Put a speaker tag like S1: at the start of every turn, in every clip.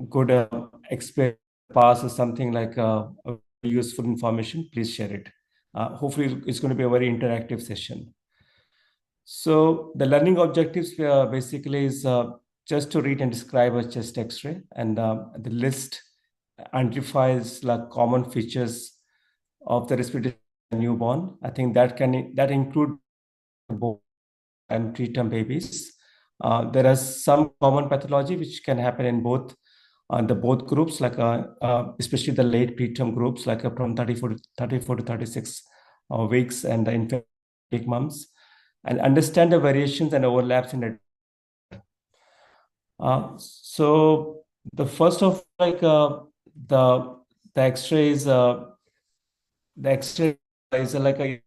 S1: good experience pass or something like useful information, please share it. Hopefully, it's going to be a very interactive session. So the learning objectives basically is just to read and describe a chest X-ray, and the list identifies like common features of the respiratory newborn. I think that include both and preterm babies. There are some common pathology which can happen in both both groups, like especially the late preterm groups, like from 34 to 36 weeks, and the infant months, and understand the variations and overlaps in the. So the first of the X-ray is the X-ray is like a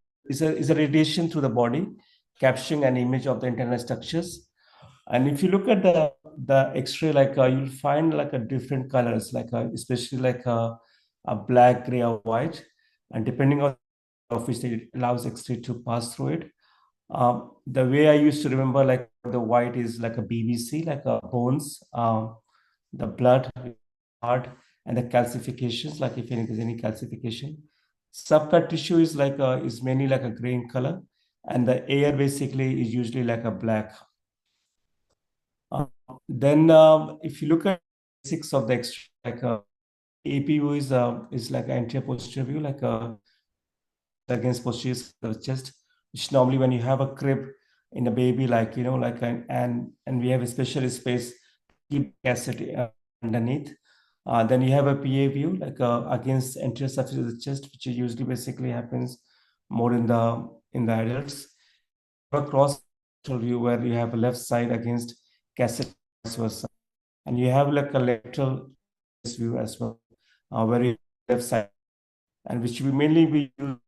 S1: radiation through the body, capturing an image of the internal structures. And if you look at the X-ray, you'll find like a different colors, especially like a black, gray, or white, and depending on of which it allows X-ray to pass through it. The way I used to remember, like the white is like a BBC, like bones, the blood, heart, and the calcifications, like if there's any calcification. Subcut tissue is is mainly like a gray in color, and the air basically is usually like a black. Then if you look at basics of the X-ray, like APU is like anterior posterior view, like against posterior chest, which normally when you have a crib in a baby, like and we have a special space keep cassette underneath. Then you have a PA view, like against anterior surface of the chest, which usually basically happens more in the adults. A cross view where you have a left side against cassette vice versa, and you have like a lateral view as well, where you left side, and which we mainly be used,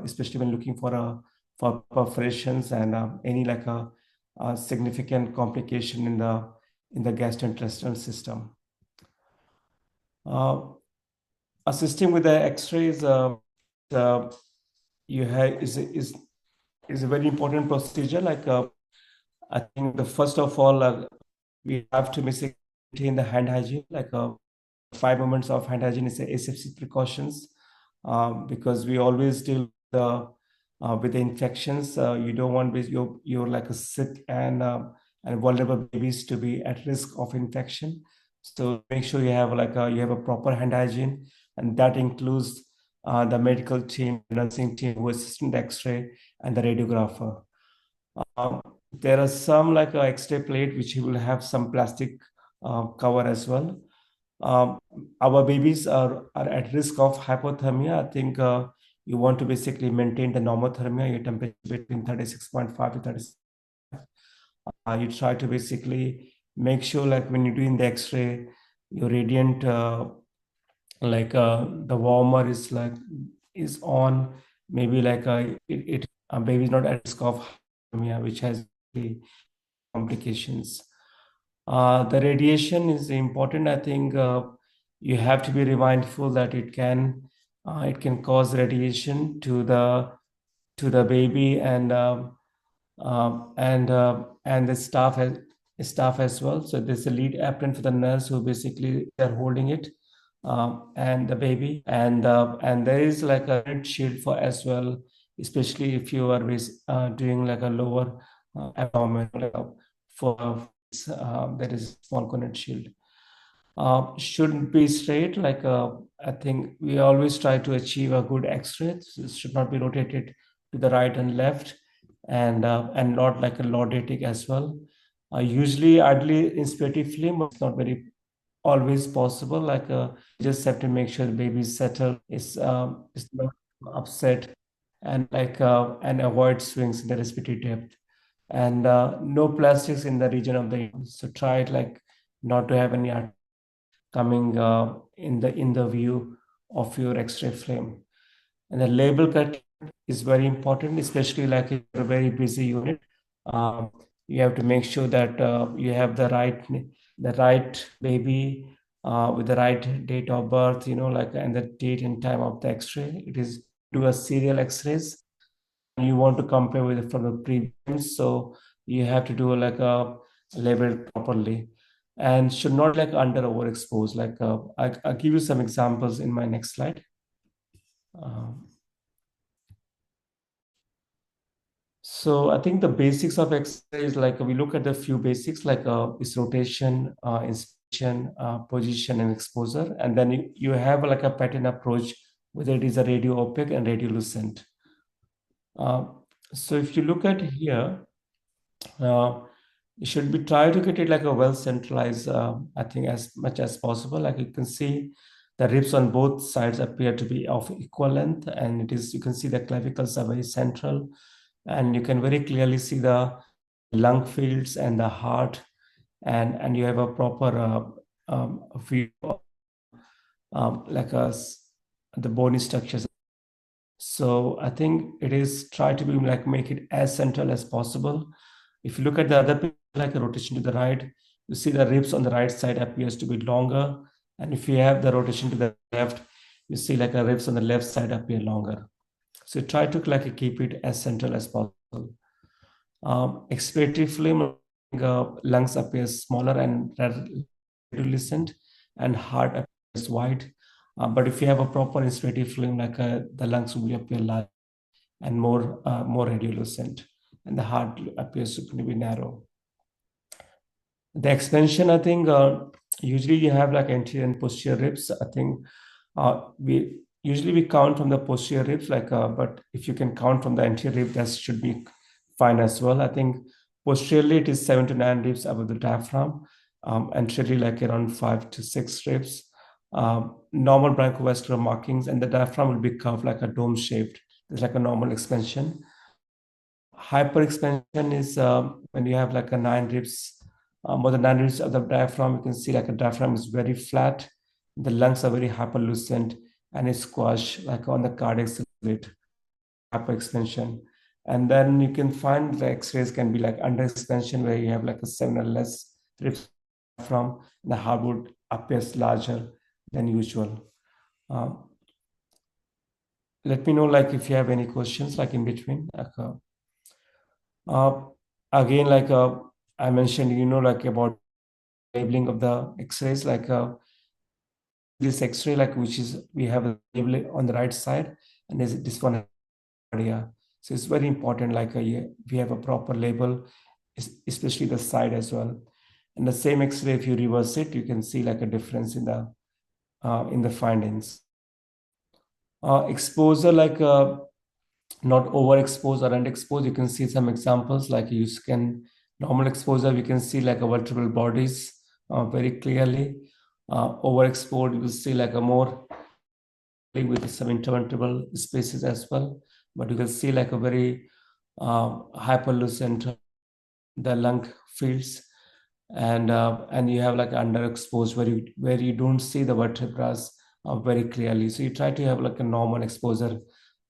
S1: especially when looking for perforations and any like a significant complication in the gastrointestinal system. Assisting with the X-rays, you have is a very important procedure. Like I think the first of all, we have to maintain the hand hygiene. Like 5 moments of hand hygiene is aseptic precautions, because we always deal with the infections. You don't want you're like a sick and vulnerable babies to be at risk of infection. So make sure you have you have a proper hand hygiene, and that includes the medical team, nursing team who assist in the X-ray, and the radiographer. There are some like X-ray plate which will have some plastic cover as well. Our babies are at risk of hypothermia. I think you want to basically maintain the normothermia, your temperature between 36.5 to 36. You try to basically make sure, like when you're doing the X-ray, your radiant, the warmer is on. Maybe like a baby is not at risk of hypothermia, which has the complications. The radiation is important. I think you have to be mindful that it can cause radiation to the baby and the staff as well. So there's a lead apron for the nurse who basically they're holding it, and the baby, and there is like a red shield for as well, especially if you are doing like a lower abdomen, for there is small connect shield. Shouldn't be straight. I think we always try to achieve a good X-ray. It should not be rotated to the right and left, and not like a lordotic as well. Usually, ideally, inspirative film, but it's not very always possible. Just have to make sure the baby is settled, is not upset, and and avoid swings in the respiratory depth, and no plastics in the region of the. So try it like not to have any coming in the view of your X-ray frame. And the label cut is very important, especially like if you're a very busy unit. You have to make sure that you have the right baby with the right date of birth, and the date and time of the X-ray. It is do a serial X-rays. You want to compare with from the previous, so you have to do like a label properly. and should not like under overexposed. Like I'll give you some examples in my next slide. Um, So I think the basics of exercise, like we look at the few basics, like is rotation, inspiration, position, and exposure, and then you have like a pattern approach, whether it is a radio opaque and radiolucent. Uh, so if you look at here, uh, you should be try to get it like a well centralized. I think as much as possible. Like you can see, the ribs on both sides appear to be of equal length, and it is you can see the clavicles are very central, and you can very clearly see the lung fields and the heart, and you have a proper view of, like the bony structures. So I think it is try to be like make it as central as possible. If you look at the other picture, like a rotation to the right, you see the ribs on the right side appears to be longer, and if you have the rotation to the left, you see like the ribs on the left side appear longer. So try to like keep it as central as possible. Expiratory film, lungs appear smaller and reducent, and heart appears wide. But if you have a proper inspirative film, like the lungs will appear large and more radiolucent, and the heart appears to be narrow. The expansion, I think, usually you have like anterior and posterior ribs. I think we usually we count from the posterior ribs, like, but if you can count from the anterior rib, that should be fine as well. I think posteriorly it is 7 to 9 ribs above the diaphragm, anteriorly like around 5 to 6 ribs. Normal bronchovascular markings, and the diaphragm will be curved like a dome shaped. It's like a normal expansion. Hyperexpansion is when you have like a 9 ribs, more than 9 ribs of the diaphragm. You can see like a diaphragm is very flat. The lungs are very hyperlucent and it's squashed like on the cardiac rate, hyperexpansion. And then you can find the X-rays can be like underexpansion, where you have like a 7 or less ribs from the heart would appears larger than usual. Um, Let me know like if you have any questions like in between. Uh, Again, like I mentioned, like about labeling of the X-rays, like this X-ray, like which is we have a label on the right side, and there's this one area. So it's very important. Like we have a proper label, especially the side as well. And the same X-ray, if you reverse it, you can see like a difference in the findings. Exposure, like not overexposed or underexposed. You can see some examples like you can normal exposure. We can see like a vertebral bodies very clearly. Overexposed, you will see like a more with some intervertebral spaces as well. But you can see like a very hyperlucent the lung fields, and you have like underexposed where you don't see the vertebrae very clearly. So you try to have like a normal exposure,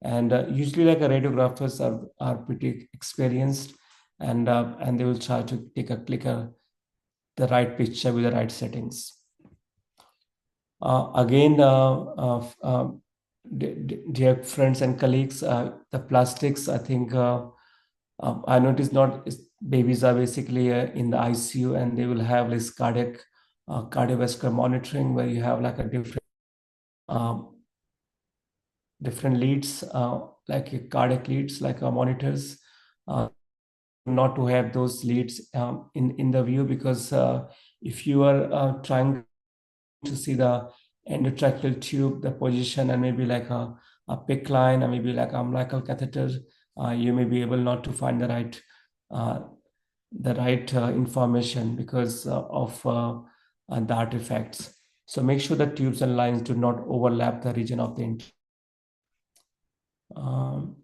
S1: and usually like a radiographers are pretty experienced, and they will try to take a the right picture with the right settings. Again, dear friends and colleagues, the plastics, I think I noticed not babies are basically in the ICU, and they will have this cardiovascular monitoring, where you have like a um, different leads, like cardiac leads, like monitors. Not to have those leads in the view, because if you are trying to see the endotracheal tube, the position, and maybe like a PICC line, or maybe like umbilical catheter, you may be able not to find uh, the right information because of the artifacts. So make sure that tubes and lines do not overlap the region of the um,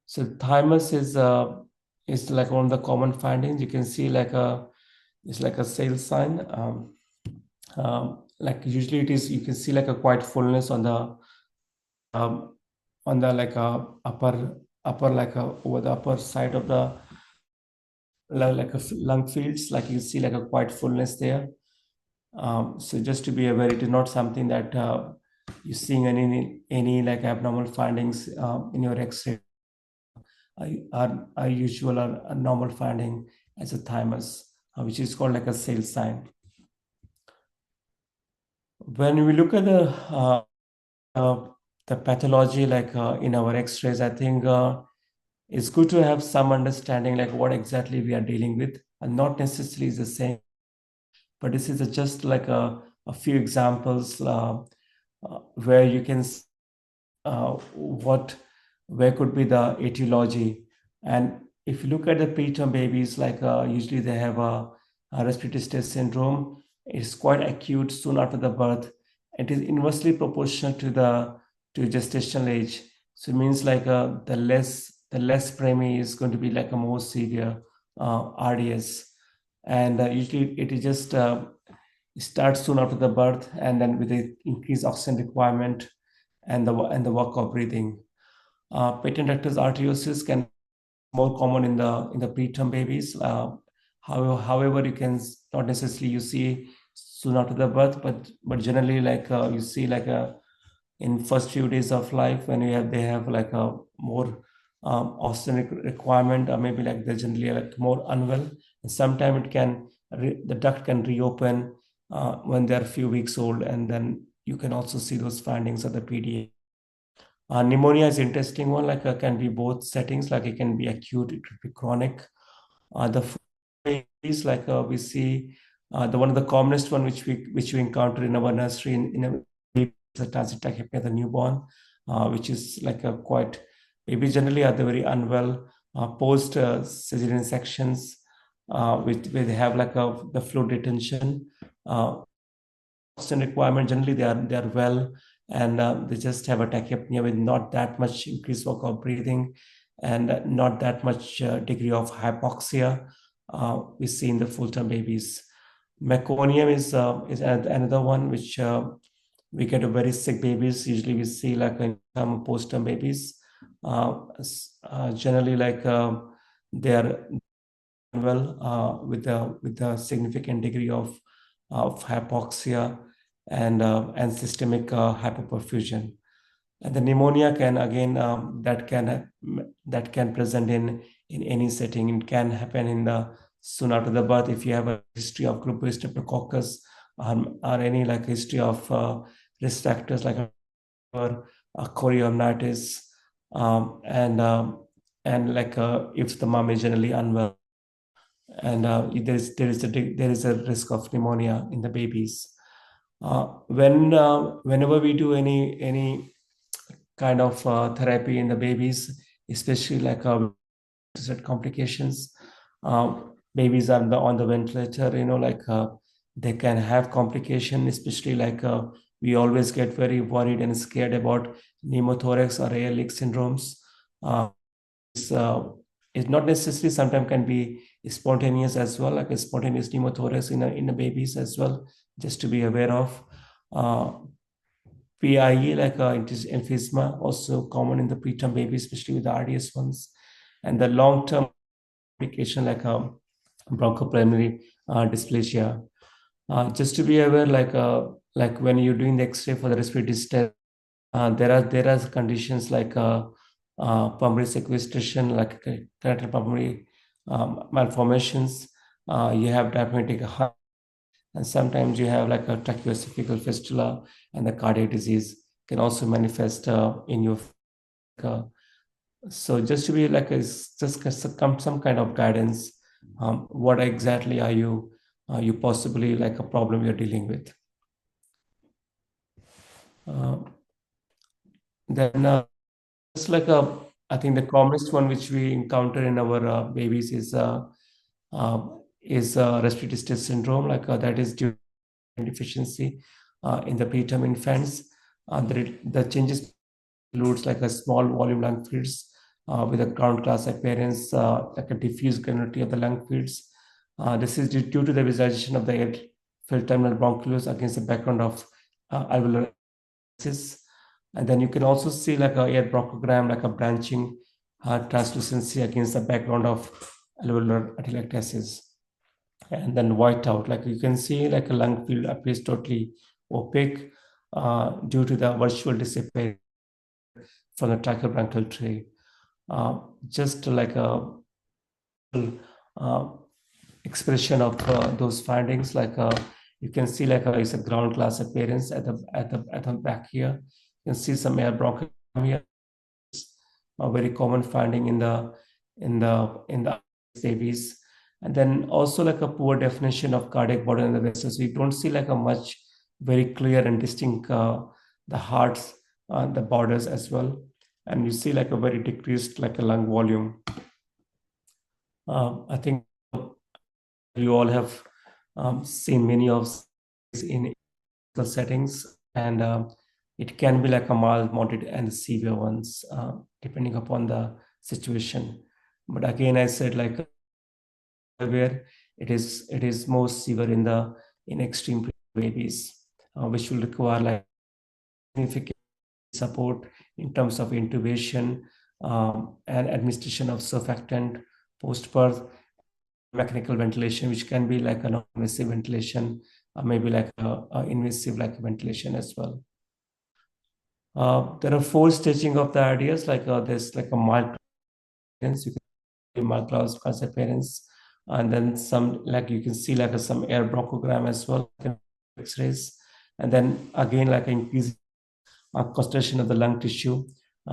S1: so thymus is like one of the common findings. You can see like it's like a sales sign. Like usually it is, you can see like a quite fullness um, on the like upper like over the upper side of the like a lung fields. Like you see like a quite fullness there. So just to be aware, it is not something that you're seeing any like abnormal findings in your X-ray. Are usual or a normal finding as a thymus, which is called like a sales sign. When we look at the pathology, like in our X-rays, I think it's good to have some understanding, like what exactly we are dealing with, and not necessarily is the same. But this is just like a few examples where you can what where could be the etiology. And if you look at the preterm babies, like usually they have a respiratory distress syndrome. It's quite acute soon after the birth. It is inversely proportional to gestational age. So it means like the less preemie is going to be like a more severe RDS. And usually it is just starts soon after the birth, and then with the increased oxygen requirement and the work of breathing. Patent ductus arteriosus can be more common in the preterm babies. However, you can not necessarily you see soon after the birth, but generally like you see like in first few days of life when they have like a more oxygen requirement, or maybe like they're generally like more unwell. And sometimes the duct can reopen when they're a few weeks old, and then you can also see those findings of the PDA. Pneumonia is interesting one, like can be both settings, like it can be acute, it could be chronic. The is like we see the one of the commonest one which we encounter in our nursery in a baby is a transient tachypnea, the newborn, which is like a quite babies generally are they very unwell post cesarean sections, where they have like the fluid retention. Oxygen requirement generally they are well, and they just have a tachypnea with not that much increased work of breathing, and not that much degree of hypoxia we see in the full-term babies. Meconium is another one which we get a very sick babies. Usually we see like in term post-term babies, generally like they are well with the significant degree of hypoxia and systemic hypoperfusion. And the pneumonia can again that can present in any setting. It can happen in the soon after the birth if you have a history of group streptococcus, or any like history of risk factors like chorioamnitis, and like if the mom is generally unwell, and there is a risk of pneumonia in the babies. Whenever we do any kind of therapy in the babies, especially like complications, babies are on the ventilator, like they can have complication, especially like we always get very worried and scared about pneumothorax or air leak syndromes. It's, uh, it's not necessarily, sometimes can be spontaneous as well, like a spontaneous pneumothorax in a babies as well, just to be aware of. Uh, PIE, like emphysema, also common in the preterm baby, especially with the RDS ones. And the long-term complication like bronchopulmonary dysplasia. Just to be aware, like when you're doing the X-ray for the respiratory test, there are conditions like pulmonary sequestration, like congenital pulmonary malformations. You have diaphragmatic heart, and sometimes you have like a tracheoesophageal fistula, and the cardiac disease can also manifest in your. Uh, so just to be like just some kind of guidance, what exactly are you possibly like a problem you're dealing with. Uh, then just like I think the commonest one which we encounter in our babies uh, is respiratory distress syndrome, like that is due to deficiency in the preterm infants. The changes includes like a small volume lung fields with a ground glass appearance, like a diffuse granularity of the lung fields. This is due to the visualization of the air-filled terminal bronchioles against the background of alveolar axis. And then you can also see like a air bronchogram, like a branching translucency against the background of alveolar atelectasis. And then white out, like you can see like a lung field appears totally opaque due to the virtual disappearance from the tracheobronchial tray. Just like a uh, expression of those findings, like You can see like it's a ground glass appearance at the back here. You can see some air bronchium here, a very common finding in the babies. And then also like a poor definition of cardiac burden in the vessels. So you don't see like a much very clear and distinct the hearts, the borders as well, and you see like a very decreased like a lung volume. I think you all have seen many of these in the settings, and it can be like a mild, moderate, and severe ones, depending upon the situation. But again, I said like where it is most severe in extreme babies, which will require like significant support in terms of intubation and administration of surfactant post-birth, mechanical ventilation, which can be like a non-invasive ventilation, maybe like a invasive like ventilation as well. There are four staging of the ideas, like there's like a mild appearance, you can see mild class appearance, and then some like you can see like some air bronchogram as well, X-rays, and then again like increasing concentration of the lung tissue,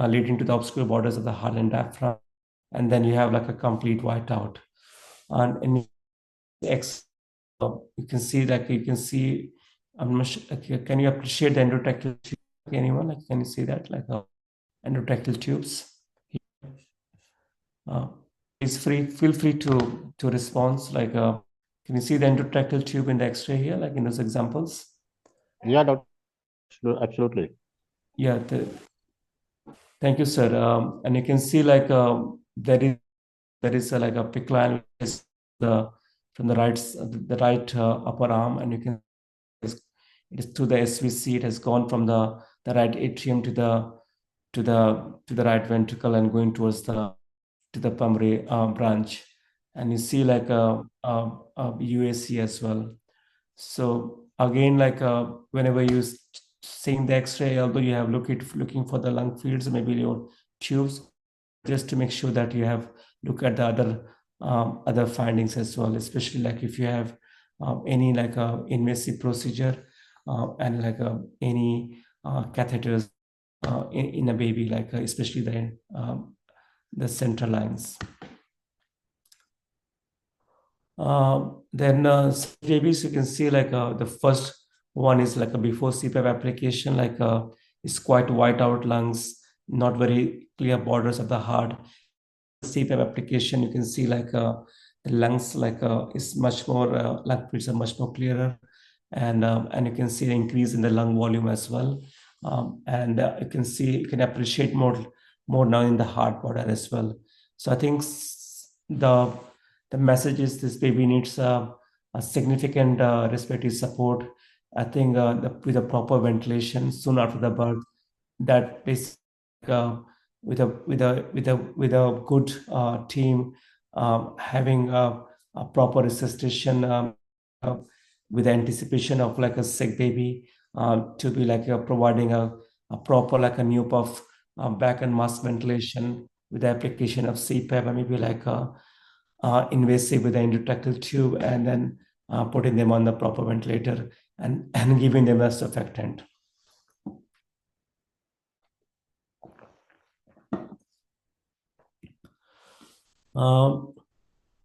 S1: leading to the obscure borders of the heart and diaphragm, and then you have like a complete whiteout. And in X, you can see like I'm not sure, can you appreciate the endotracheal tube? Anyone like can you see that like endotracheal tubes? Uh, feel free to respond. Like, can you see the endotracheal tube in the X-ray here, like in those examples?
S2: Yeah, Doctor, absolutely.
S1: Yeah, thank you, sir. And you can see like there is like a PICC line is the from the right upper arm, and you can it is to the SVC. It has gone from the right atrium to the right ventricle and going towards the pulmonary branch, and you see like a UAC as well. So again, like whenever you seeing the X-ray, although you have looking for the lung fields, maybe your tubes, just to make sure that you have look at the other findings as well, especially like if you have any like invasive procedure and like any catheters in a baby, like especially the central lines. Then babies, you can see like the first one is like a before CPAP application, like it's quite white out lungs, not very clear borders of the heart. CPAP application, you can see like the lungs like is much more lung fields are much more clearer, and you can see an increase in the lung volume as well, and you can appreciate more now in the heart border as well. So I think the message is this baby needs a significant respiratory support. I think with a proper ventilation soon after the birth, that basically with a good team having a proper resuscitation uh, with anticipation of like a sick baby to be like providing a proper like a new puff back and mask ventilation with the application of CPAP, and maybe like invasive with the endotracheal tube, and then putting them on the proper ventilator and giving them a surfactant.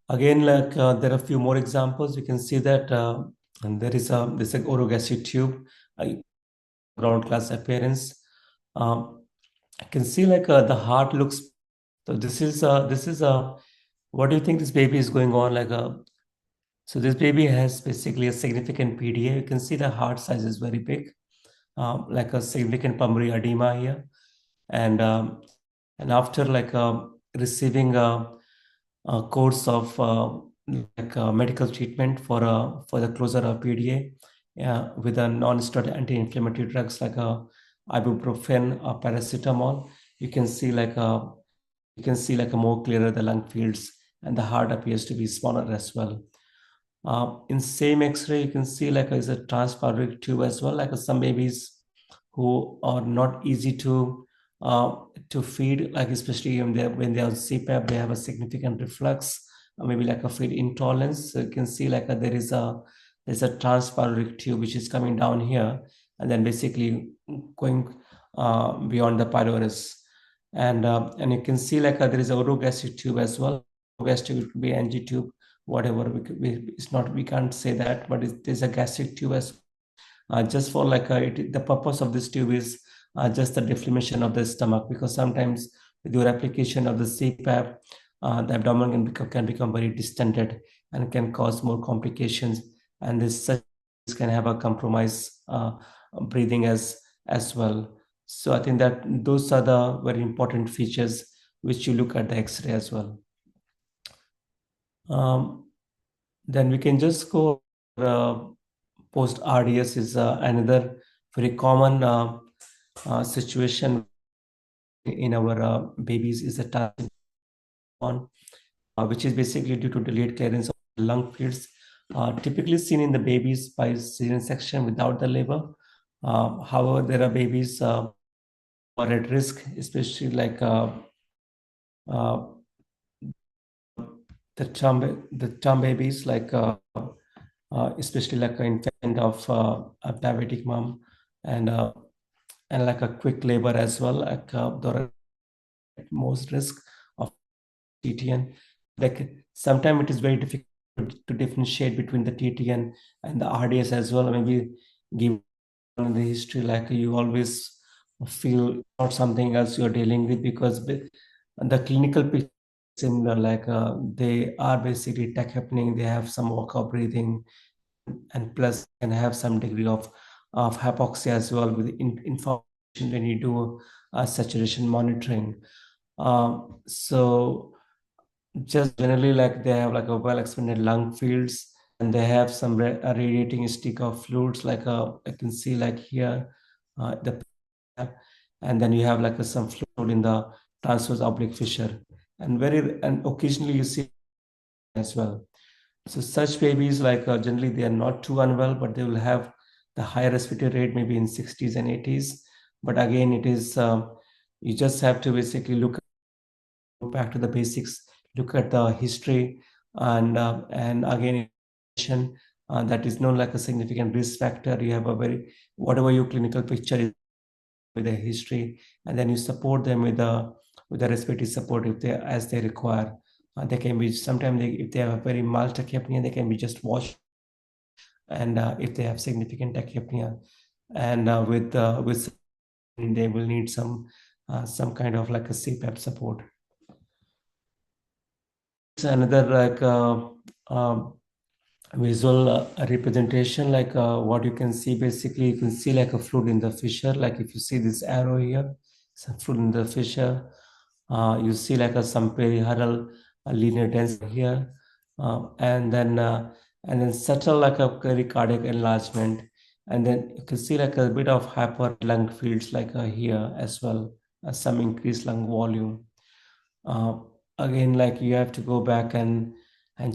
S1: Again, like there are a few more examples. You can see that and there's a orogastric tube, ground glass appearance. I can see like the heart looks. So this is what do you think this baby is going on like so this baby has basically a significant PDA. You can see the heart size is very big, like a significant pulmonary edema here, and after like receiving a course of like medical treatment for the closer PDA, yeah, with a non-steroidal anti-inflammatory drugs like ibuprofen or paracetamol, you can see like a more clearer the lung fields, and the heart appears to be smaller as well. In same X-ray, you can see like is a transpyloric tube as well, like some babies who are not easy to feed, like especially when they are on CPAP, they have a significant reflux, maybe like a feed intolerance. So you can see like there is there's a transpyloric tube which is coming down here and then basically going beyond the pylorus. And you can see like there is a orogastric tube as well. Gastric could be NG tube, whatever. It's not, we can't say that, but there's a gastric tube as well. Just for like the purpose of this tube is just the deflammation of the stomach, because sometimes with your application of the CPAP, the abdomen can become very distended and can cause more complications. And this can have a compromise breathing as well. So I think that those are the very important features which you look at the X-ray as well. Then we can just go post RDS is another very common situation in our babies is a transient one, which is basically due to delayed clearance of lung fluids, typically seen in the babies by cesarean section without the labor. However, there are babies who are at risk, especially like the term babies, like especially like an infant of a diabetic mom, and like a quick labor as well, like the most risk of TTN. Like sometimes it is very difficult to differentiate between the TTN and the RDS as well. Maybe given the history, like you always feel not something else you're dealing with, because the clinical picture is similar. Like they are basically tachypnea, they have some walkout breathing, and plus can have some degree of hypoxia as well with information when you do saturation monitoring. So just generally, like they have like a well expanded lung fields, and they have some radiating stick of fluids, like I can see like here, the and then you have like some fluid in the transverse oblique fissure, and occasionally you see as well. So such babies, like generally they are not too unwell, but they will have the higher respiratory rate, maybe in 60s and 80s. But again, it is you just have to basically look back to the basics, look at the history, and again, that is not like a significant risk factor. You have a very, whatever your clinical picture is with the history, and then you support them with the respiratory support if they as they require. They can be sometimes if they have a very mild tachypnea, they can be just watched, and if they have significant tachypnea, and with they will need some kind of like a CPAP support. It's another like visual representation, like what you can see. Basically, you can see like a fluid in the fissure. Like if you see this arrow here, some fluid in the fissure. You see like some perihural linear density here, and then subtle like a pericardiac enlargement, and then you can see like a bit of hyper lung fields like here as well, some increased lung volume. uh, Again, like you have to go back and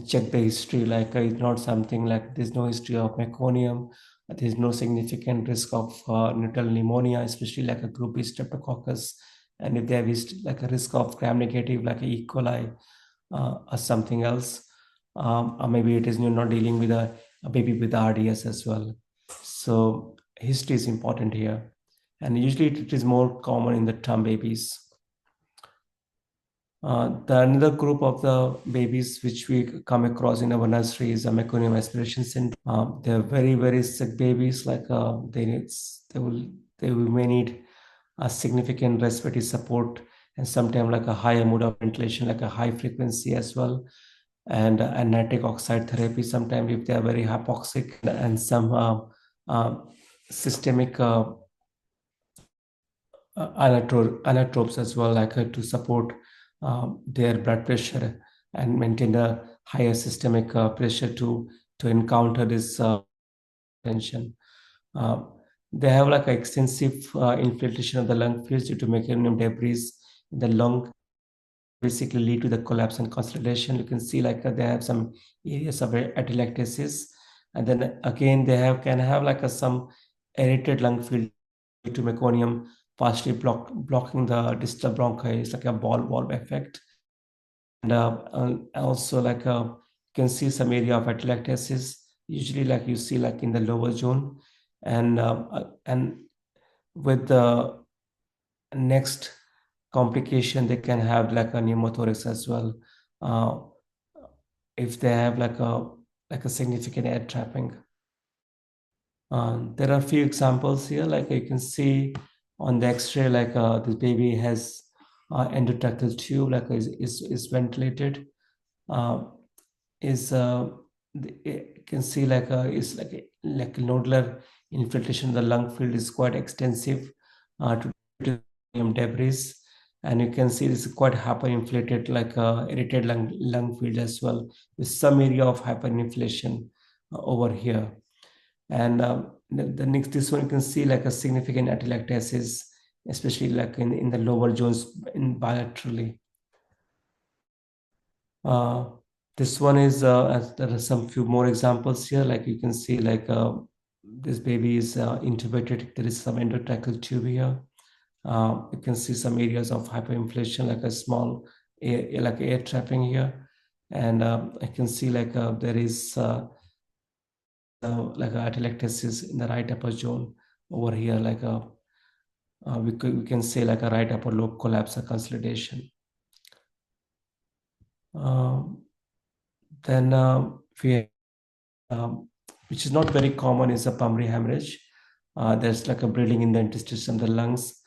S1: check the history, like it's not something like there's no history of meconium, there's no significant risk of neonatal pneumonia, especially like a group B streptococcus, and if they have like a risk of gram negative like a E. coli or something else, or maybe it is you're not dealing with a baby with RDS as well. So history is important here, and usually it is more common in the term babies. The another group of the babies which we come across in our nursery is a Meconium aspiration syndrome. They're very sick babies. Like they may need a significant respiratory support, and sometimes like a higher mode of ventilation, like a high frequency as well, and nitric oxide therapy. Sometimes if they are very hypoxic, and some systemic anatropes as well, like to support their blood pressure and maintain a higher systemic pressure to encounter this tension. Uh, they have like extensive infiltration of the lung fields due to meconium debris in the lung, basically lead to the collapse and consolidation. You can see like they have some areas of atelectasis, and then again they can have like some aerated lung field to meconium partially blocking the distal bronchi. It's like a ball valve effect, and also like you can see some area of atelectasis, usually like you see like in the lower zone, and with the next complication, they can have like a pneumothorax as well, uh, if they have like a significant air trapping. There are a few examples here, like you can see on the X-ray, like this baby has endotracheal tube, like is ventilated. Uh, is You can see like is like nodular infiltration in the lung field is quite extensive to debris, and you can see this is quite hyperinflated, like irritated lung field as well, with some area of hyperinflation over here. And the next, this one you can see like a significant atelectasis, especially like in the lower zones in bilaterally. Uh, this one is there are some few more examples here. Like you can see, like this baby is intubated. There is some endotracheal tube here. You can see some areas of hyperinflation, like a small like air trapping here, and I can see like there is like a atelectasis in the right upper zone over here, like a we can say like a right upper lobe collapse or consolidation. Um, then we which is not very common, is a pulmonary hemorrhage. There's like a bleeding in the interstitium of the lungs.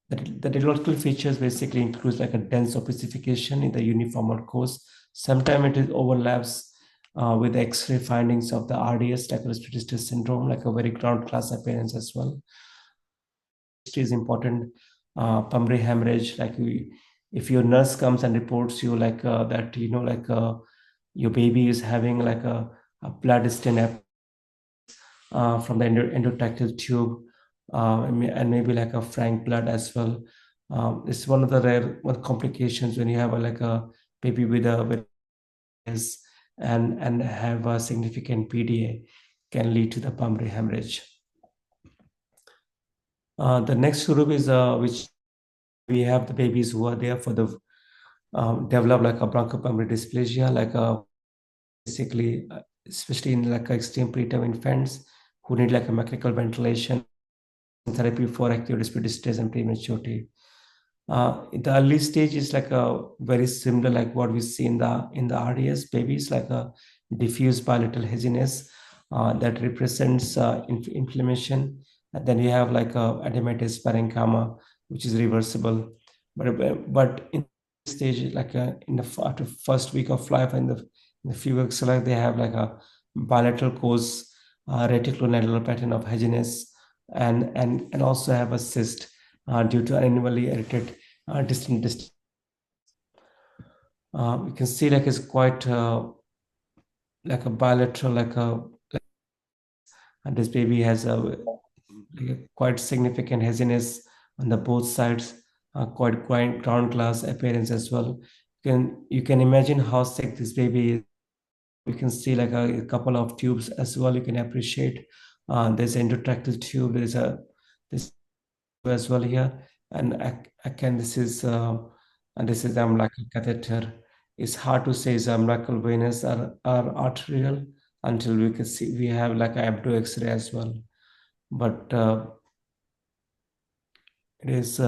S1: The radiological features basically includes like a dense opacification in the uniform course. Sometimes it overlaps with the X-ray findings of the RDS, like respiratory distress syndrome, like a very ground class appearance as well. It is important. Pulmonary hemorrhage, like if your nurse comes and reports you like that, like your baby is having like a blood stain from the endotracheal tube, and maybe like a frank blood as well. It's one of the rare complications when you have like a baby with and have a significant PDA, can lead to the pulmonary hemorrhage. The next group is which we have the babies who are there for the develop like a bronchopulmonary dysplasia, like basically, especially in like extreme preterm infants who need like a mechanical ventilation therapy for acute respiratory distress and prematurity. The early stage is like a very similar like what we see in the RDS babies, like a diffuse bilateral haziness that represents inflammation. And then you have like a edematous parenchyma, which is reversible. But in this stage, like in the after first week of life, and in the few weeks, like they have like a bilateral course reticulonodular pattern of haziness, and also have a cyst due to anomaly irritated distant. You can see like it's quite like a bilateral, and this baby has like a quite significant haziness on the both sides, quite ground glass appearance as well. You can imagine how sick this baby is. You can see like a couple of tubes as well. You can appreciate there's endotracheal tube. There's a this as well here, and I can this is the umbilical catheter. It's hard to say is umbilical venous or arterial until we can see we have like abdo X-ray as well, but it is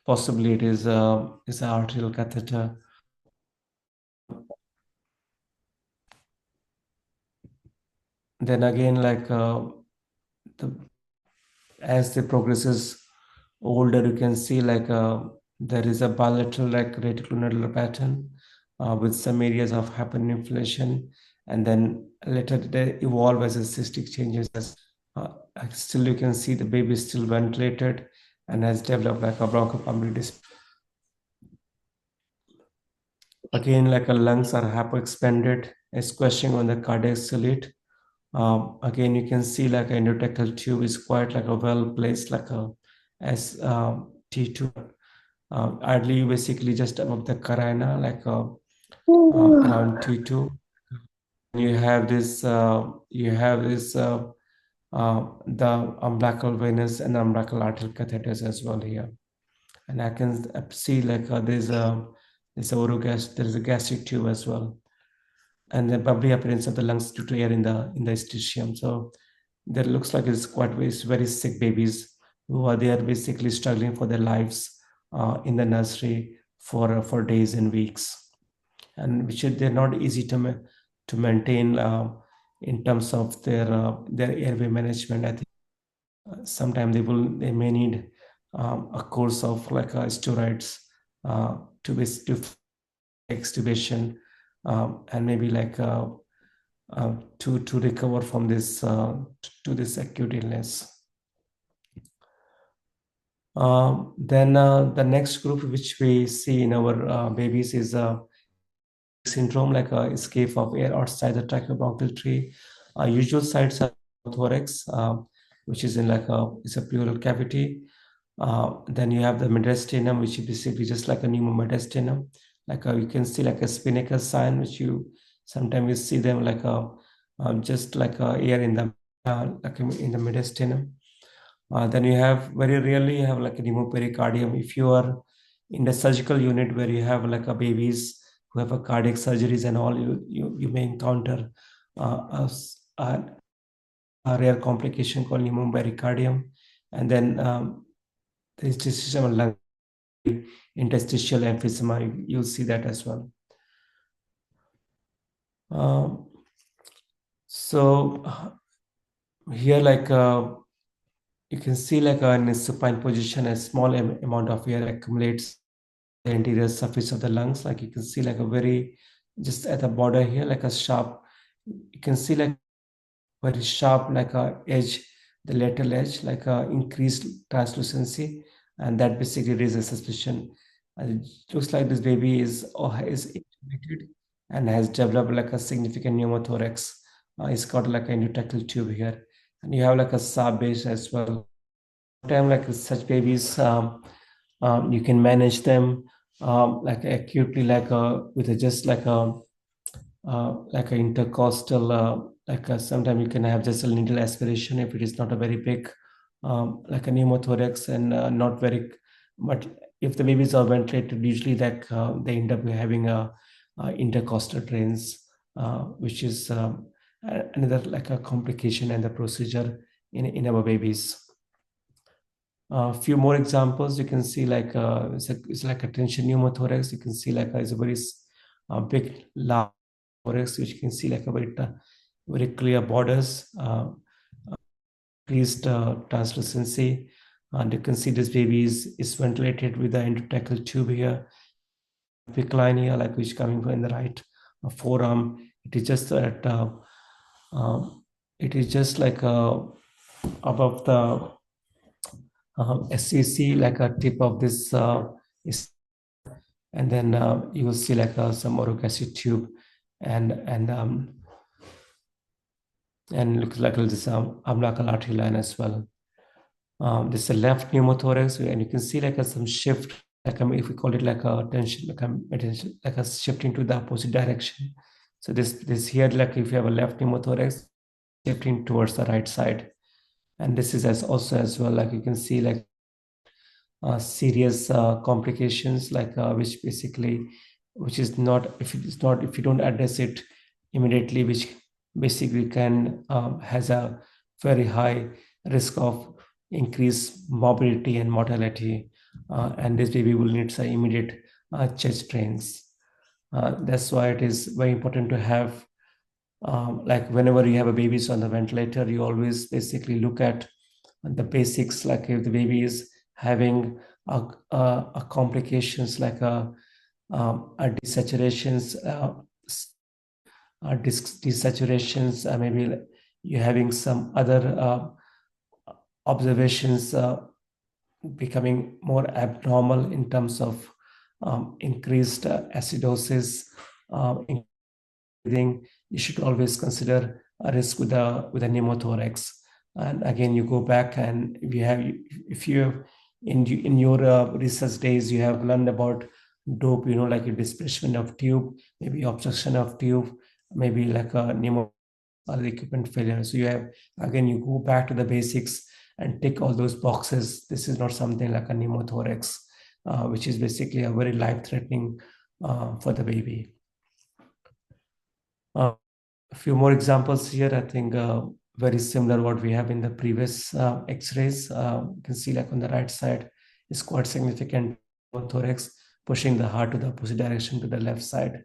S1: possibly it is an arterial catheter. Then again, like the as the progresses older, you can see like there is a bilateral like reticulonodular pattern with some areas of hyperinflation, and then later they evolve as a cystic changes. Uh, Still, you can see the baby is still ventilated and has developed like a bronchopulmonary dysplasia. Again, like a lungs are hypoexpanded, is questioning on the cardiac salute. Again, you can see like an endotracheal tube is quite like a well placed, like a as T2. Ideally, basically just above the carina, like around T2. The umbilical venous and umbilical arterial catheters as well here, and I can see like there's a gastric tube as well. and the bubbly appearance of the lungs due to air in the interstitium. So that looks like it's very sick babies who are there basically struggling for their lives in the nursery for days and weeks, and which they're not easy to maintain in terms of their airway management. I think sometime they may need a course of like steroids to extubation, and maybe like to recover from this to this acute illness. Then the next group which we see in our babies is syndrome, like a escape of air outside the tracheobronchial tree. Usual sites are thorax, which is in like it's a pleural cavity. Then you have the mediastinum, which is basically just like a pneumomediastinum. Like you can see like a spinnaker sign, which you sometimes you see them like just like air in the like in the mediastinum. Then you have very rarely you have like a pneumopericardium. If you are in the surgical unit where you have like a babies who have a cardiac surgeries and all, you may encounter a rare complication called pneumopericardium, and then the interstitial lung, interstitial emphysema. You'll see that as well. So here, like you can see, like in a supine position, a small amount of air accumulates the anterior surface of the lungs. Like you can see, like a very just at the border here, like a sharp. You can see like very sharp, like a edge, the lateral edge, like a increased translucency, and that basically raises suspicion. It looks like this baby is intubated and has developed like a significant pneumothorax. It's got like a endotracheal tube here, and you have like a sub base as well. Sometimes like such babies, you can manage them like acutely, like with a, just like an intercostal, sometimes you can have just a little aspiration if it is not a very big, like a pneumothorax, and not very, but if the babies are ventilated, usually that they end up having a intercostal drains, which is another like a complication and the procedure in our babies. A few more examples you can see, like it's like a tension pneumothorax. You can see like it's a very big large thorax, which you can see like a very clear borders, increased translucency, and you can see this baby is ventilated with the endotracheal tube here. Quick line here, like which coming from the right forearm. It is just at it is just like above the SCC, like a tip of this is, and then you will see like some orogastric tube, and looks like this umbilical artery line as well. This is a left pneumothorax, and you can see like some shift, like if we call it like a tension, like a shifting to the opposite direction. So this here, like if you have a left pneumothorax, shifting towards the right side, and this is also as well, like you can see like serious complications, like which is not, if you don't address it immediately, which basically can has a very high risk of increased morbidity and mortality, and this baby will need some immediate chest drains. That's why it is very important to have, like whenever you have a baby on the ventilator, you always basically look at the basics, like if the baby is having a complications like a desaturations, desaturations, maybe you're having some other observations becoming more abnormal in terms of increased acidosis, breathing, you should always consider a risk with a pneumothorax. And again, you go back, and if you in your research days you have learned about dope, like a displacement of tube, maybe obstruction of tube, maybe like a pneumo or the equipment failure. So you have, again, you go back to the basics and tick all those boxes. This is not something like a pneumothorax, which is basically a very life-threatening for the baby. A few more examples here. I think very similar what we have in the previous X-rays. You can see like on the right side is quite significant thorax pushing the heart to the opposite direction to the left side.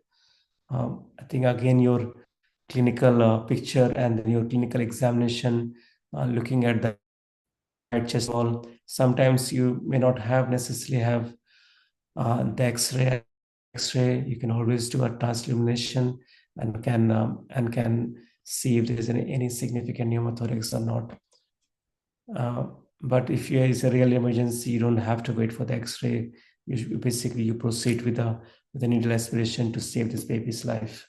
S1: I think again your clinical picture and then your clinical examination, looking at the right chest wall. Sometimes you may not have necessarily have the X-ray. X-ray, you can always do a transillumination and can see if there is any significant pneumothorax or not. But if there is a real emergency, you don't have to wait for the X-ray. Basically you proceed with a needle aspiration to save this baby's life.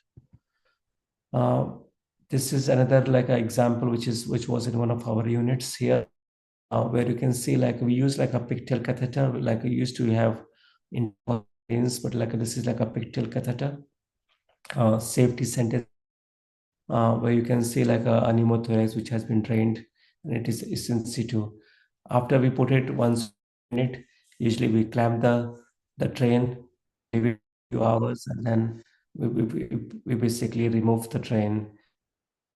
S1: This is another like an example which was in one of our units here, where you can see like we use like a pigtail catheter like we used to have in veins, but like this is like a pigtail catheter, safety sentence, where you can see like a pneumothorax which has been drained and it is in situ. After we put it once in it, usually we clamp the drain, leave it a few hours, and then we basically remove the drain,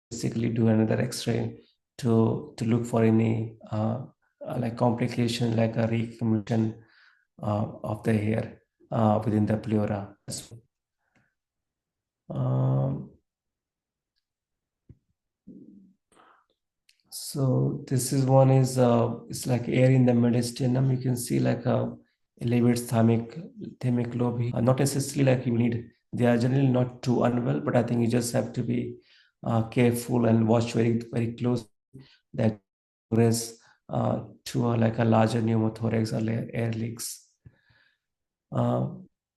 S1: basically do another X-ray to look for any like complication like a reaccumulation of the hair within the pleura. Um, so this is one is it's like air in the mediastinum. You can see like a elevated thymic lobe. Not necessarily like you need. They are generally not too unwell, but I think you just have to be careful and watch very close that progress to like a larger pneumothorax or air leaks.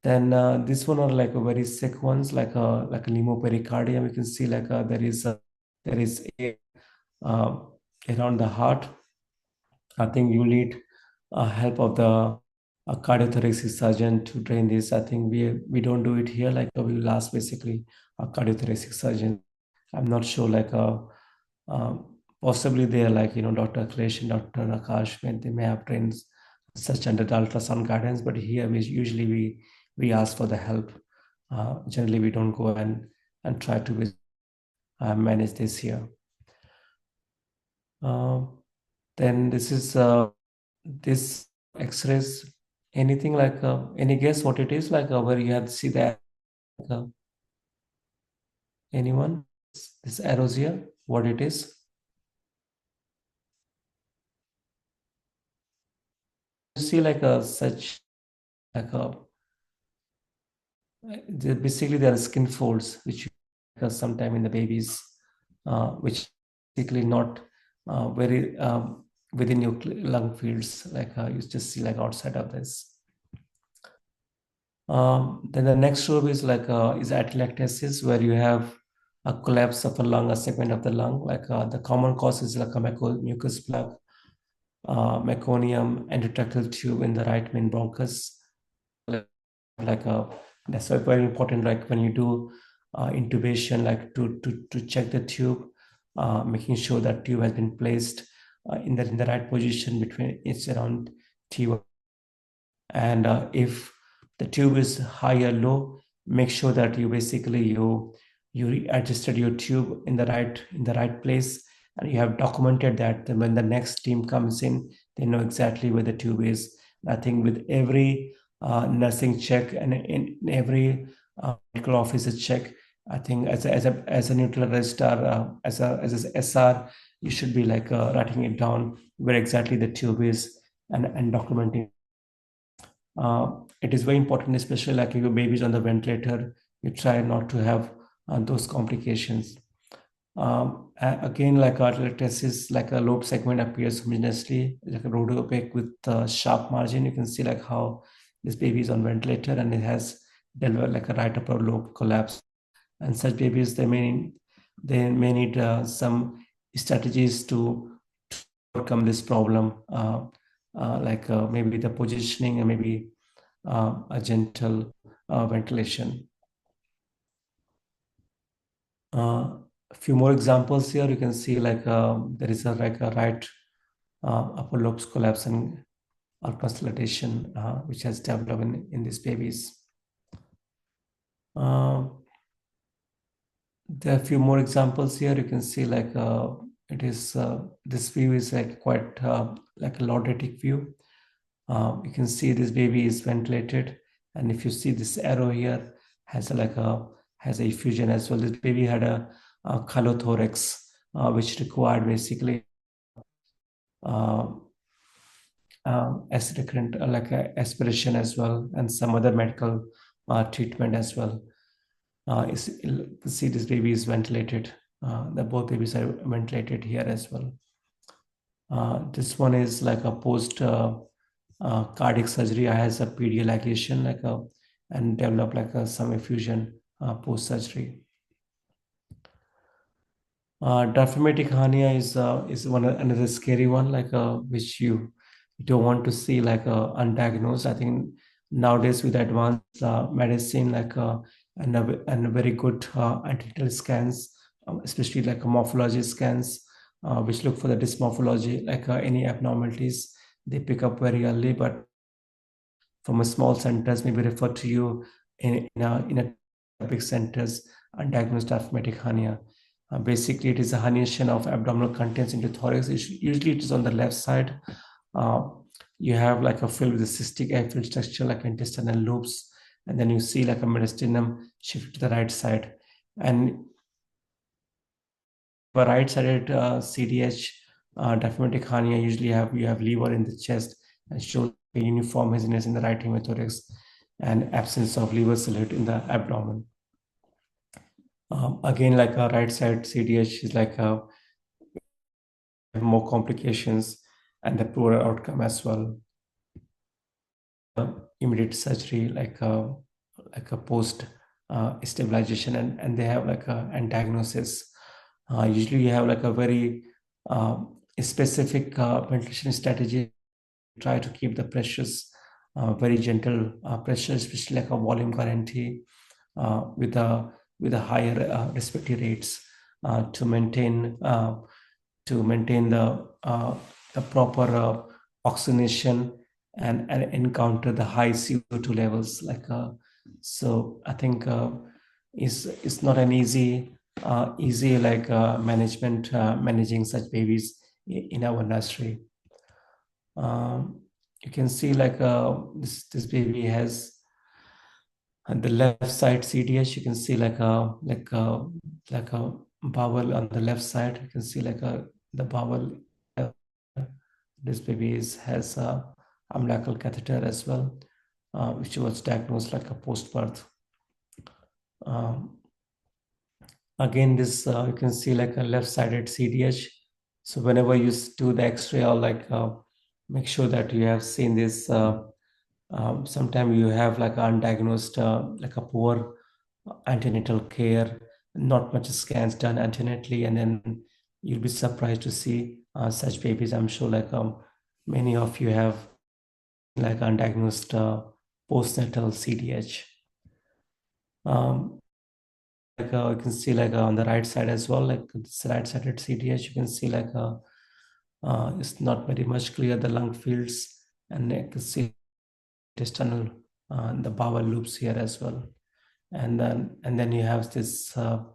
S1: Then this one are like a very sick ones, like a pneumopericardium. You can see like there is air uh, around the heart. I think you need help of the cardiothoracic surgeon to drain this. I think we don't do it here. Like we will ask basically a cardiothoracic surgeon. I'm not sure like possibly they are like Dr. Akhilesh and Dr. Akash when they may have trained such under the ultrasound guidance, but here we usually we ask for the help. Generally, we don't go and try to manage this here. Then this is this X-rays. Anything like any guess what it is like where you have to see that uh, anyone? This arrows here, what it is? You see like a such like a basically there are skin folds which sometime in the babies, which basically not very within your lung fields, like you just see like outside of this. Then the next row is like is atelectasis, where you have a collapse of a lung, a segment of the lung. Like the common cause is like a mucus plug, meconium, endotracheal tube in the right main bronchus. Like that's why very important. Like when you do intubation, like to check the tube, making sure that tube has been placed in the right position between it's around T1. And if the tube is high or low, make sure that you basically you adjusted your tube in the right place, and you have documented that. Then when the next team comes in, they know exactly where the tube is. I think with every nursing check and in every medical officer check, I think as a neutral registrar, as a SR, you should be like writing it down where exactly the tube is and documenting. It is very important, especially like if your baby is on the ventilator, you try not to have those complications. Again, like atelectasis, like a lobe segment appears homogeneously, like a rhodopaque with a sharp margin. You can see like how this baby is on ventilator and it has developed like a right upper lobe collapse. And such babies, they may need some strategies to overcome this problem, like maybe the positioning and maybe a gentle ventilation. A few more examples here. You can see like there is like a right upper lobes collapse and or consolidation which has developed in these babies. There are a few more examples here. You can see like it is this view is like quite like a lordotic view. You can see this baby is ventilated, and if you see this arrow here has a effusion as well. This baby had a chylothorax, which required basically uh, as recurrent like aspiration as well, and some other medical treatment as well. You can see this baby is ventilated. The both babies are ventilated here as well. This one is like a post cardiac surgery. I has a PDL ligation and develop some effusion post surgery. Diaphragmatic hernia is another scary one, which you don't want to see undiagnosed. I think nowadays with advanced medicine, and a very good antenatal scans, especially morphology scans, which look for the dysmorphology, any abnormalities, they pick up very early. But from a small centers, maybe refer to you in a big centers and diagnose diaphragmatic hernia. Basically, it is a herniation of abdominal contents into thorax. Usually, it is on the left side. Uh, you have like a fill with a cystic airfield structure, like intestinal loops, and then you see like a mediastinum shift to the right side. And for right-sided CDH, diaphragmatic hernia, usually you have liver in the chest and shows a uniform heaviness in the right hemothorax and absence of liver salute in the abdomen. Again, like a right side CDH is more complications and the poorer outcome as well. Immediate surgery, like a post stabilization, and they have and diagnosis. Usually, you have like a very specific ventilation strategy. Try to keep the pressures very gentle pressure, especially like a volume guarantee with a higher respiratory rates to maintain the proper oxygenation and encounter the high CO2 levels. So I think it's not an easy management managing such babies in our nursery. You can see this baby has on the left side CDH. You can see like a bowel on the left side. You can see the bowel. This baby has a umbilical catheter as well, which was diagnosed like a post-birth. Again, this you can see like a left-sided CDH. So whenever you do the X-ray, or make sure that you have seen this. Sometimes you have like undiagnosed, like a poor antenatal care, not much scans done antenatally, and then you'll be surprised to see such babies. I'm sure many of you have like undiagnosed postnatal CDH. You can see on the right side as well, like this right-sided CDH, you can see it's not very much clear the lung fields, and you can see intestinal the bowel loops here as well, and then you have this some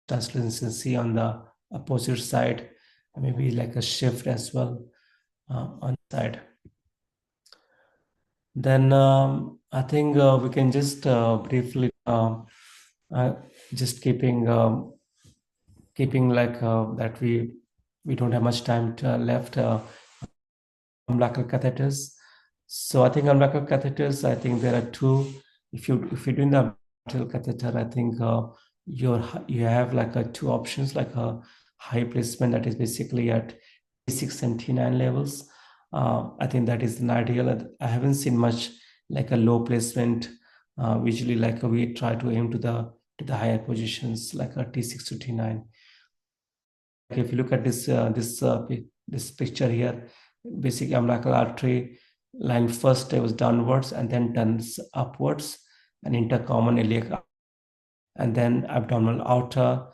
S1: translucency on the opposite side, maybe like a shift as well on the side. Then I think we can just briefly just keeping that we don't have much time left. Umbilical catheters. So I think umbilical catheters, I think there are two. If you're doing the umbilical catheter, I think you have two options, like a high placement that is basically at T6 and T9 levels. I think that is an ideal. I haven't seen much like a low placement. Usually, we try to aim to the higher positions, like a T6 to T9. If you look at this picture here, basically umbilical artery line first it was downwards and then turns upwards, and intercommon iliac, and then abdominal outer,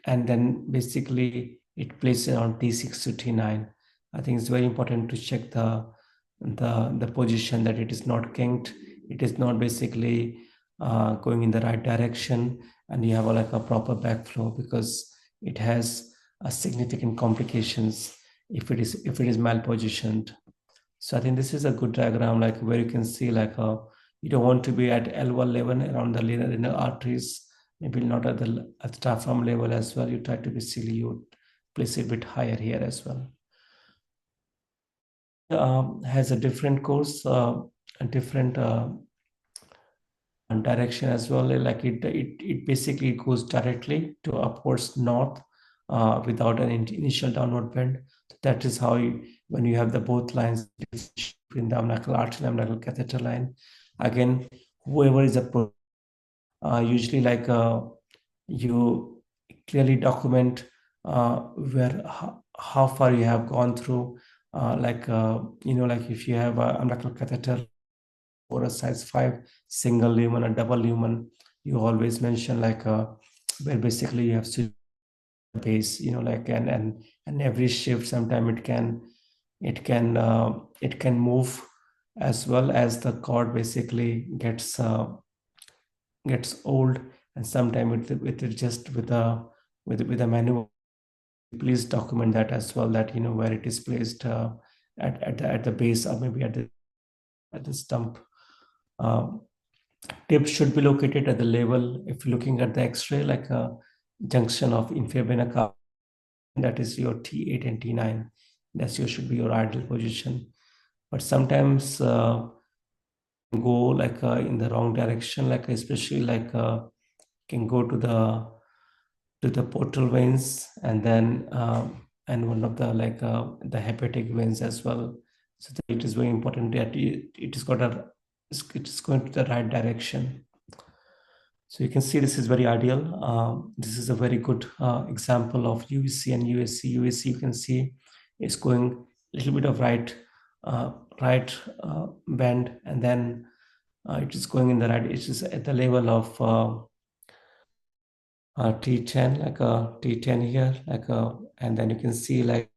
S1: and then basically it places on T6 to T9. I think it's very important to check the position, that it is not kinked, it is not basically going in the right direction, and you have like a proper backflow, because it has a significant complications if it is malpositioned. So I think this is a good diagram, like where you can see like you don't want to be at L1 level around the renal arteries, maybe not at the diaphragm level as well. You try to be silly, you place it a bit higher here as well. Has a different course, a different direction as well. Like it basically goes directly to upwards north without an initial downward bend. That is how when you have the both lines in the umbilical artery and umbilical catheter line, again, whoever is a usually like you clearly document where how far you have gone through, like like if you have a umbilical catheter or a size 5 single lumen or double lumen, you always mention like where basically you have to base, like and every shift sometime it can move, as well as the cord basically gets old, and sometimes it just with a manual. Please document that as well, that where it is placed at the base, or maybe at the stump. Tip should be located at the level, if looking at the X-ray, like a junction of inferior vena cava, that is your T8 and T9. Should be your ideal position. But sometimes go like in the wrong direction, like especially like can go to the portal veins, and then and one of the like the hepatic veins as well. So it is very important that it is going to the right direction. So you can see this is very ideal. This is a very good example of UVC and USC. USC, you can see, is going a little bit of right bend, and then it is going in the right. It is at the level of T10, like a T10 here, and then you can see like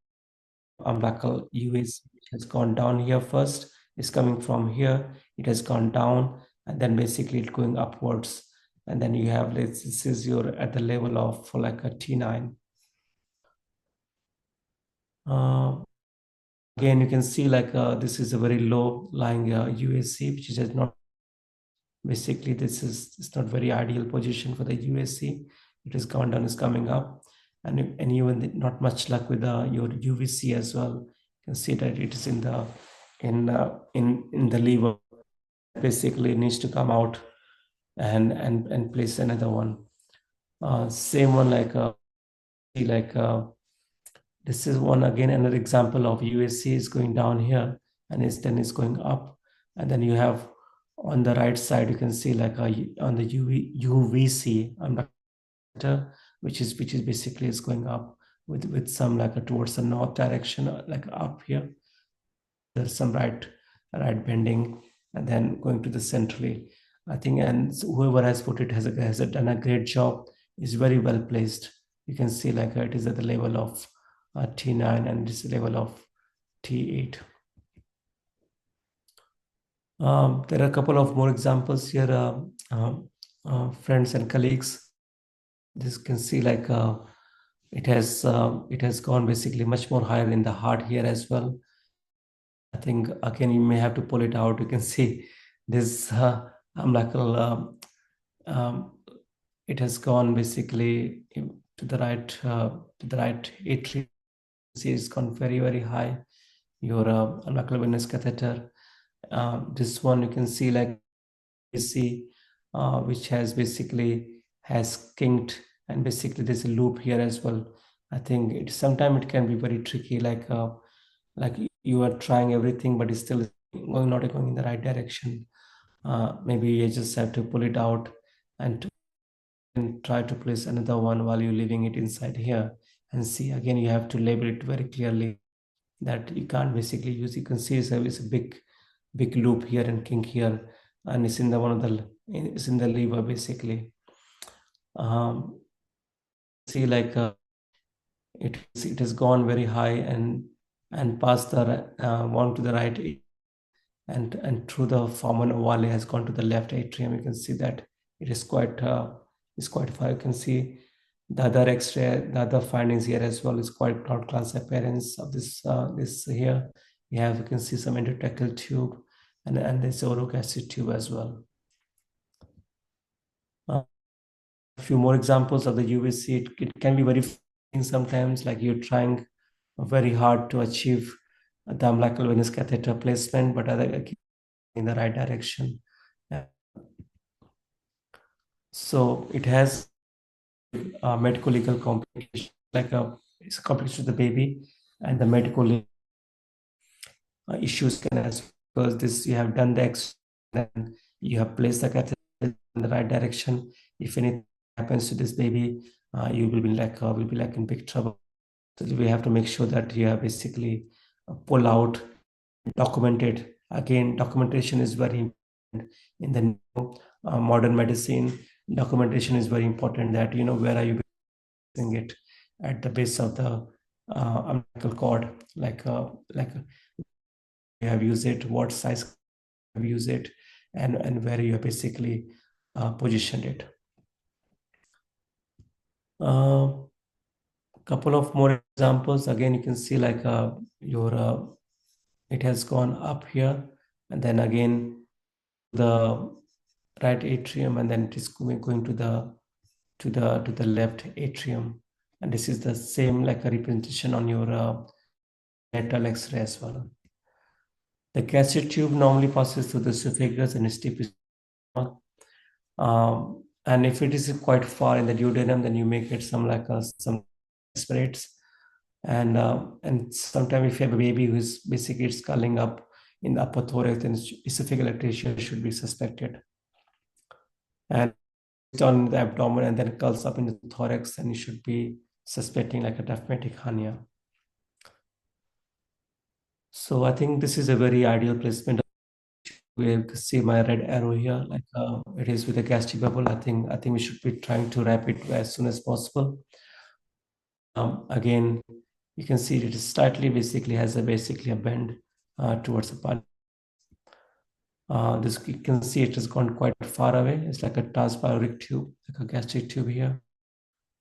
S1: umbilical UAC, which has gone down here first. Is coming from here. It has gone down, and then basically it's going upwards. And then you have, this is your at the level of like a T9. Again, you can see like this is a very low lying UAC, which is not, basically it's not very ideal position for the UAC. It has gone down, is coming up, and even not much luck with your UVC as well. You can see that it is in the liver. Basically, it needs to come out and place another one. Same one this is one, again, another example of UAC is going down here, and then it's going up, and then you have on the right side, you can see like on the UVC, which is basically is going up with some like towards the north direction, like up here. There's some right bending, and then going to the centrally. I think, and whoever has put it has done a great job. Is very well placed. You can see like it is at the level of T9, and this level of T8. There are a couple of more examples here, friends and colleagues. This can see like it has gone basically much more higher in the heart here as well. I think again you may have to pull it out. You can see this umbilical. It has gone basically to the right atrium. See, it's gone very, very high. Your umbilical venous catheter. This one you can see like which has kinked, and basically there's a loop here as well. I think sometimes it can be very tricky, like you are trying everything, but it's still not going in the right direction. Maybe you just have to pull it out and try to place another one while you're leaving it inside here, and see again. You have to label it very clearly that you can't basically use. You can see it's a big loop here and kink here, and it's in the liver basically. See like it has gone very high and past the one to the right, and through the foramen ovale has gone to the left atrium. You can see that it is quite is quite far. You can see the other X-ray, the other findings here as well is quite broad class appearance of this here. You can see some endotracheal tube and this orogastric tube as well. A few more examples of the UVC. It can be very frustrating sometimes, like you're trying very hard to achieve the umbilical venous catheter placement, but other in the right direction. So it has medical legal complication, it's a complication to the baby, and the medical issues can as because this you have done the X, then you have placed the catheter in the right direction. If anything happens to this baby, you will be like in big trouble. So we have to make sure that you have basically pull out, documented. Again, documentation is very important in the new, modern medicine. Documentation is very important. That where are you placing it at the base of the umbilical cord, you have used it, what size you have used it, and where you have basically positioned it. Couple of more examples. Again, you can see it has gone up here, and then again the right atrium, and then it is going to the left atrium, and this is the same like a representation on your neonatal X-ray as well. The gastric tube normally passes through the esophagus and is typically and if it is quite far in the duodenum, then you may get some aspirates, and sometimes if you have a baby who is basically sculling up in the upper thorax, then esophageal atresia should be suspected. And on the abdomen and then curls up in the thorax, and you should be suspecting like a diaphragmatic hernia. So I think this is a very ideal placement. We see my red arrow here, it is with a gastric bubble. I think we should be trying to wrap it as soon as possible. Again, you can see it is slightly basically has a bend towards the part. This you can see it has gone quite far away. It's like a transpyloric tube, like a gastric tube here,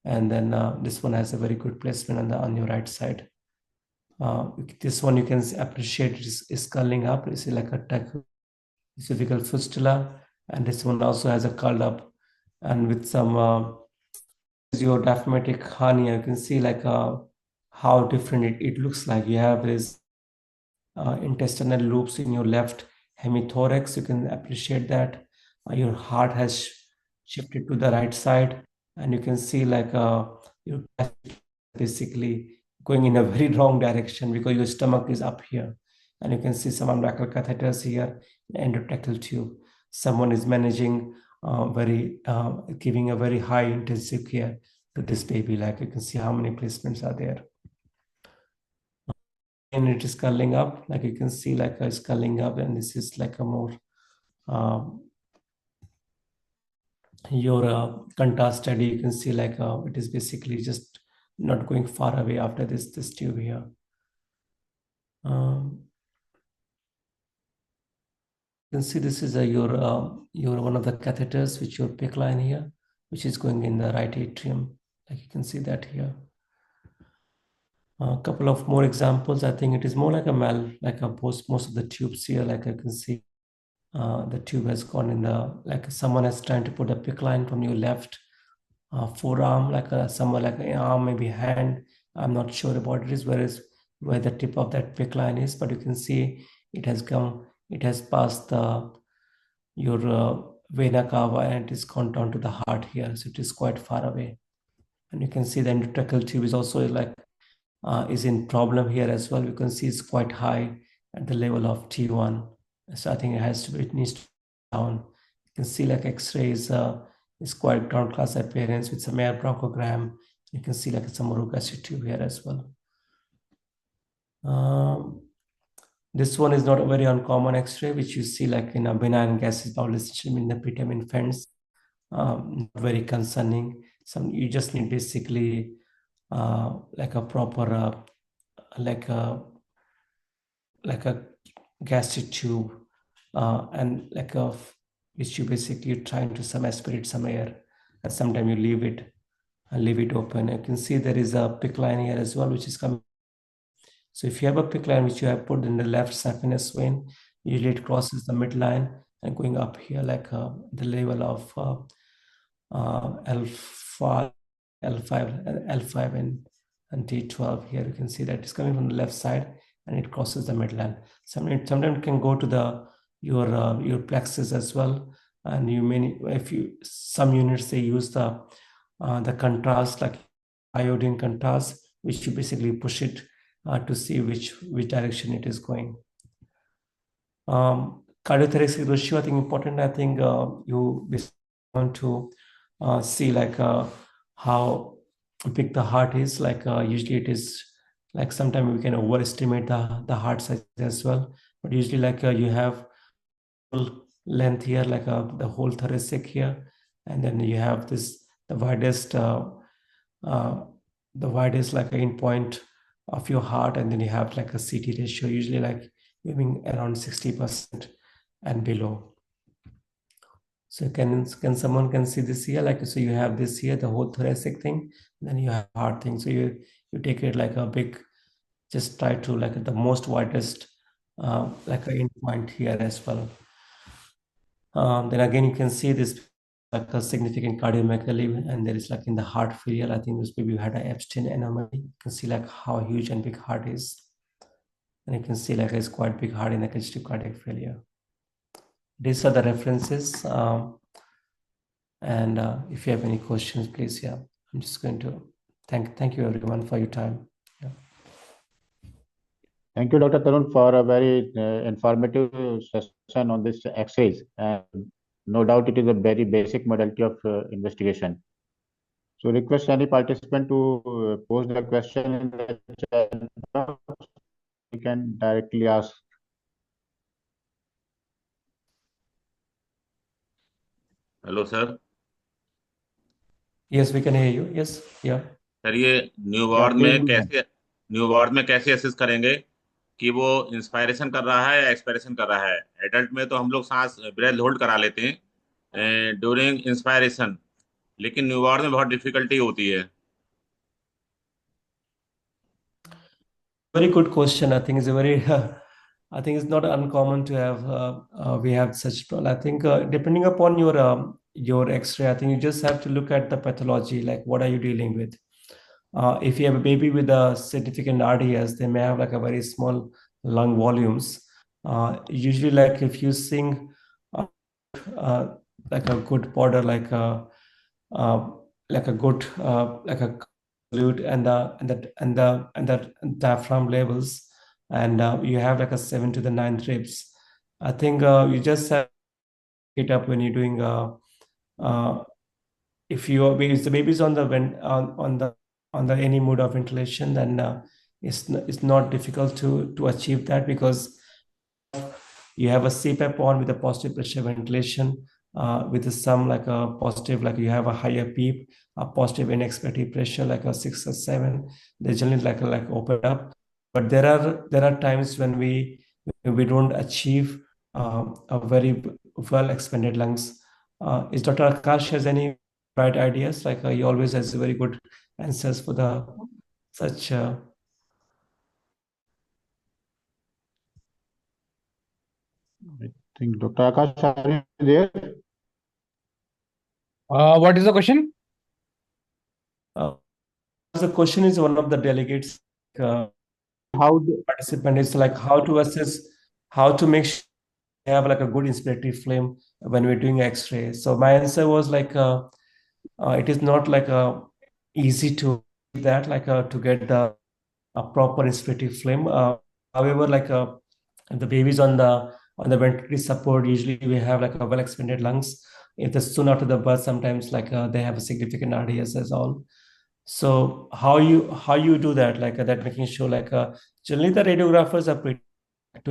S1: and then this one has a very good placement on your right side. This one you can appreciate is sculling up. It's like a esophageal fistula, and this one also has a curled up, and with some your diaphragmatic hernia. You can see how different it looks like. You have this intestinal loops in your left hemithorax. You can appreciate that your heart has shifted to the right side, and you can see your basically going in a very wrong direction because your stomach is up here, and you can see some umbilical catheters here, endotracheal tube. Someone is managing giving a very high intensive care to this baby. Like you can see how many placements are there. And it is curling up, like you can see it's curling up, and this is like a more your contrast study. You can see it is basically just not going far away after this tube here. You can see this is your one of the catheters, which your PICC line here, which is going in the right atrium. Like you can see that here. A couple of more examples. I think it is more like most of the tubes here. Like I can see, the tube has gone in someone is trying to put a PICC line from your left forearm, somewhere like an arm, maybe hand. I'm not sure about it is where the tip of that PICC line is, but you can see it has passed your vena cava, and it is gone down to the heart here. So it is quite far away, and you can see the endotracheal tube is also is in problem here as well. You can see it's quite high at the level of T1. So I think it needs to be down. You can see X-ray is quite ground class appearance with some air bronchogram. You can see some orogastric tube here as well. This one is not a very uncommon X-ray, which you see in a benign gaseous bowel system in the preterm infants. Not very concerning. You just need basically a proper a gastric tube, and which you basically trying to aspirate some air and sometimes you leave it open. You can see there is a PICC line here as well, which is coming. So if you have a PICC line which you have put in the left saphenous vein, usually it crosses the midline and going up here like the level of L5, L5 and T12 here. You can see that it's coming from the left side and it crosses the midline. Sometimes it can go to your plexus as well. And some units they use the contrast like iodine contrast, which you basically push it to see which direction it is going. Cardiothoracic ratio, I think important. I think you want to see like how big the heart is. Like usually it is like sometimes we can overestimate the heart size as well. But usually like you have length here, like the whole thoracic here, and then you have the widest like in point of your heart, and then you have like a CT ratio, usually like moving around 60% and below. So can someone can see this here? Like, so you have this here, the whole thoracic thing, then you have heart thing. So you take it like a big, just try to like the most widest like a end point here as well. Then again, you can see this like a significant cardiomegaly, and there is like in the heart failure. I think this maybe you had an Epstein anomaly. You can see like how huge and big heart is, and you can see like it's quite big heart in the congestive cardiac failure. These are the references, and if you have any questions, please. Yeah, I'm just going to thank you everyone for your time. Yeah.
S2: Thank you, Dr. Tarun, for a very informative session on this X-rays. And no doubt it is a very basic modality of investigation. So request any participant to post the question in the chat box. You can directly ask.
S3: Hello sir.
S1: Yes, we can hear you. Yes, yeah.
S3: Sir ये new ward में कैसे assess करेंगे कि वो inspiration कर रहा है या एक्सपायरेशन कर रहा है? एडल्ट में तो हम लोग सांस ब्रेथ होल्ड करा लेते हैं ड्यूरिंग इंस्पायरेशन, लेकिन न्यू वार्ड में बहुत डिफिकल्टी होती है।
S1: Very good question. I think it's a very, I think it's not uncommon to have, we have such problem. I think depending upon your X-ray, I think you just have to look at the pathology, like what are you dealing with? If you have a baby with a significant RDS, they may have like a very small lung volumes. Usually like if you sing like a good border, like a good, like a glute and the diaphragm levels, and you have like a 7 to the 9 ribs. I think you just have to pick it up when you're doing if the baby's on the any mode of ventilation, then it's not difficult to achieve that, because you have a CPAP on with a positive pressure ventilation, with some like a positive, like you have a higher PEEP, a positive in expected pressure like a 6 or 7. They generally like open up, but there are times when we don't achieve a very well expanded lungs. Is Dr. Akash has any bright ideas? Like he always has very good answers for the such.
S2: I think Dr. Akash, are you there?
S4: What is the question?
S1: The question is one of the delegates.
S2: How the
S1: Participant is like how to assess, how to make sure we have like a good inspiratory flame when we're doing X-ray. So my answer was like it is not like easy to do that, like to get a proper inspiratory flame. However, like the babies on the ventilatory support, usually we have like a well expanded lungs. If the soon after the birth, sometimes like they have a significant RDS as all. So how you do that, like that, making sure like generally the radiographers are pretty to